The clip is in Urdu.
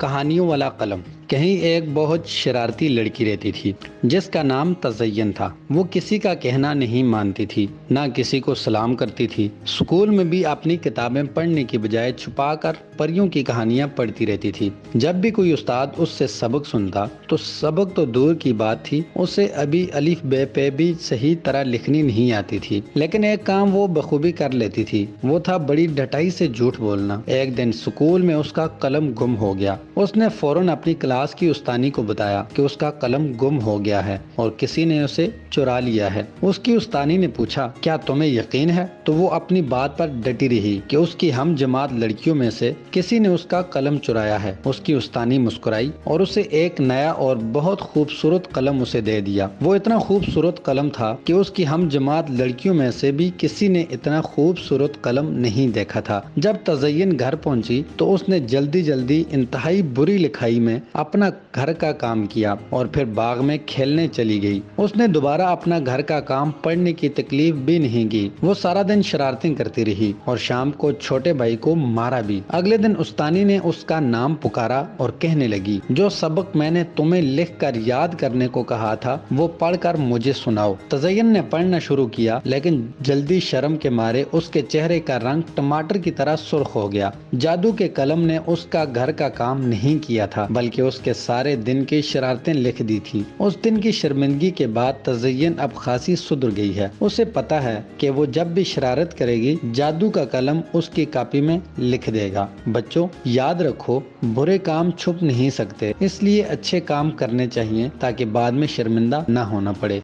کہانیوں والا قلم۔ کہیں ایک بہت شرارتی لڑکی رہتی تھی جس کا نام تزین تھا۔ وہ کسی کا کہنا نہیں مانتی تھی، نہ کسی کو سلام کرتی تھی۔ اسکول میں بھی اپنی کتابیں پڑھنے کی بجائے چھپا کر پریوں کی کہانیاں پڑھتی رہتی تھی۔ جب بھی کوئی استاد اس سے سبق سنتا تو سبق تو دور کی بات تھی، اسے ابھی الف بے پہ بھی صحیح طرح لکھنی نہیں آتی تھی، لیکن ایک کام وہ بخوبی کر لیتی تھی، وہ تھا بڑی ڈٹائی سے جھوٹ بولنا۔ ایک دن اسکول میں اس کا قلم گم ہو گیا۔ اس نے فوراً اپنی کلاس کی استانی کو بتایا کہ اس کا قلم گم ہو گیا ہے اور کسی نے اسے چرا لیا ہے۔ اس کی استانی نے پوچھا، کیا تمہیں یقین ہے؟ تو وہ اپنی بات پر ڈٹی رہی کہ اس کی ہم جماعت لڑکیوں میں سے کسی نے اس کا قلم چرایا ہے۔ اس کی استانی مسکرائی اور اسے ایک نیا اور بہت خوبصورت قلم اسے دے دیا۔ وہ اتنا خوبصورت قلم تھا کہ اس کی ہم جماعت لڑکیوں میں سے بھی کسی نے اتنا خوبصورت قلم نہیں دیکھا تھا۔ جب تزین گھر پہنچی تو اس نے جلدی جلدی انتہائی بری لکھائی میں اپنا گھر کا کام کیا اور پھر باغ میں کھیلنے چلی گئی۔ اس نے دوبارہ اپنا گھر کا کام پڑھنے کی تکلیف بھی نہیں کی۔ وہ سارا دن شرارتیں کرتی رہی اور شام کو چھوٹے بھائی کو مارا بھی۔ اگلے دن استانی نے اس کا نام پکارا اور کہنے لگی، جو سبق میں نے تمہیں لکھ کر یاد کرنے کو کہا تھا وہ پڑھ کر مجھے سناؤ۔ تزین نے پڑھنا شروع کیا، لیکن جلدی شرم کے مارے اس کے چہرے کا رنگ ٹماٹر کی طرح سرخ ہو گیا۔ جادو کے قلم نے اس کا گھر کا کام نہیں کیا تھا، بلکہ اس کے سارے دن کی شرارتیں لکھ دی تھی۔ اس دن کی شرمندگی کے بعد تزین اب خاصی سدھر گئی ہے۔ اسے پتا ہے کہ وہ جب بھی شرارت کرے گی جادو کا قلم اس کی کاپی میں لکھ دے گا۔ بچوں، یاد رکھو، برے کام چھپ نہیں سکتے، اس لیے اچھے کام کرنے چاہیے تاکہ بعد میں شرمندہ نہ ہونا پڑے۔